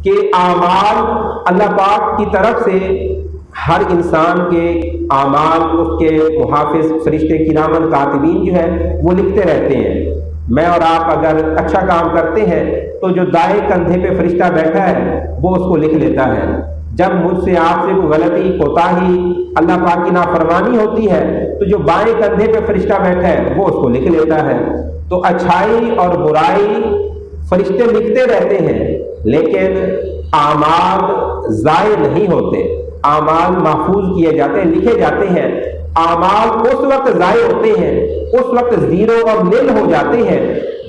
کہ اعمال اللہ پاک کی طرف سے ہر انسان کے اعمال اس کے محافظ فرشتے کرام کاتبین جو ہے وہ لکھتے رہتے ہیں۔ میں اور آپ اگر اچھا کام کرتے ہیں تو جو دائیں کندھے پہ فرشتہ بیٹھا ہے وہ اس کو لکھ لیتا ہے۔ جب مجھ سے آپ سے کوئی غلطی کوتاہی اللہ پاک کی نافرمانی ہوتی ہے تو جو بائیں کندھے پہ فرشتہ بیٹھا ہے وہ اس کو لکھ لیتا ہے۔ تو اچھائی اور برائی فرشتے لکھتے رہتے ہیں، لیکن اعمال ضائع نہیں ہوتے، اعمال محفوظ کیے جاتے ہیں، لکھے جاتے ہیں۔ اعمال اس وقت ضائع ہوتے ہیں، اس وقت زیرو اور نل ہو جاتے ہیں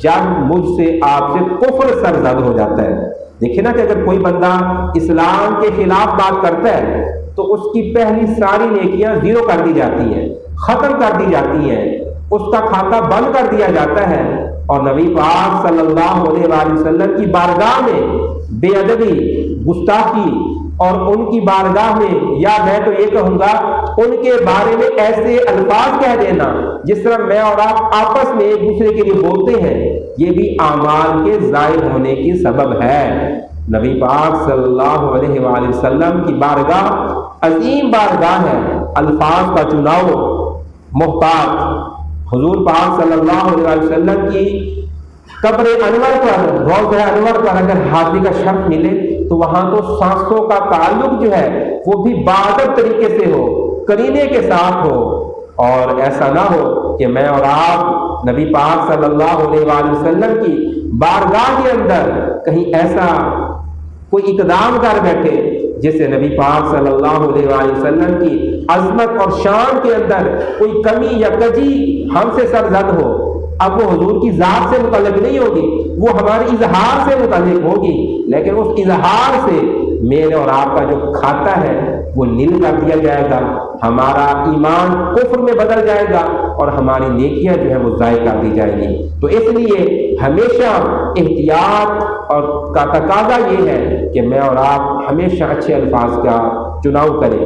جب مجھ سے آپ سے کفر سرزد ہو جاتا ہے۔ دیکھیں نا کہ اگر کوئی بندہ اسلام کے خلاف بات کرتا ہے تو اس کی پہلی ساری نیکیاں زیرو کر دی جاتی ہیں، ختم کر دی جاتی ہیں، اس کا کھاتہ بند کر دیا جاتا ہے، اور نبی پاک صلی اللہ علیہ وآلہ وسلم کی بارگاہ میں بے ادبی، گستاخی اور ان کی بارگاہ میں، یا میں تو یہ کہوں گا ان کے بارے میں ایسے الفاظ کہہ دینا جس طرح میں اور آپ آپس میں ایک دوسرے کے لیے بولتے ہیں، یہ بھی اعمال کے ضائع ہونے کی سبب ہے۔ نبی پاک صلی اللہ علیہ وآلہ وسلم کی بارگاہ عظیم بارگاہ ہے، الفاظ کا چناؤ محتاط۔ حضور پاک صلی اللہ علیہ وسلم کی قبر انور پر، روضہ انور پر اگر حاضری کا شرف ملے تو وہاں تو سانسوں کا تعلق جو ہے وہ بھی باادب طریقے سے ہو، قرینے کے ساتھ ہو، اور ایسا نہ ہو کہ میں اور آپ نبی پاک صلی اللہ علیہ وآلہ وسلم کی بارگاہ کے اندر کہیں ایسا کوئی اقدام کر بیٹھے جس سے نبی پاک صلی اللہ علیہ وآلہ وسلم کی عظمت اور شان کے اندر کوئی کمی یا کجی ہم سے سرزد ہو۔ اب وہ حضور کی ذات سے متعلق نہیں ہوگی، وہ ہمارے اظہار سے متعلق ہوگی، لیکن اس اظہار سے میرے اور آپ کا جو کھاتا ہے وہ نل کر دیا جائے گا، ہمارا ایمان کفر میں بدل جائے گا، اور ہماری نیکیاں جو ہے وہ ضائع کر دی جائے گی۔ تو اس لیے ہمیشہ احتیاط اور کا تقاضا یہ ہے کہ میں اور آپ ہمیشہ اچھے الفاظ کا چناؤ کریں۔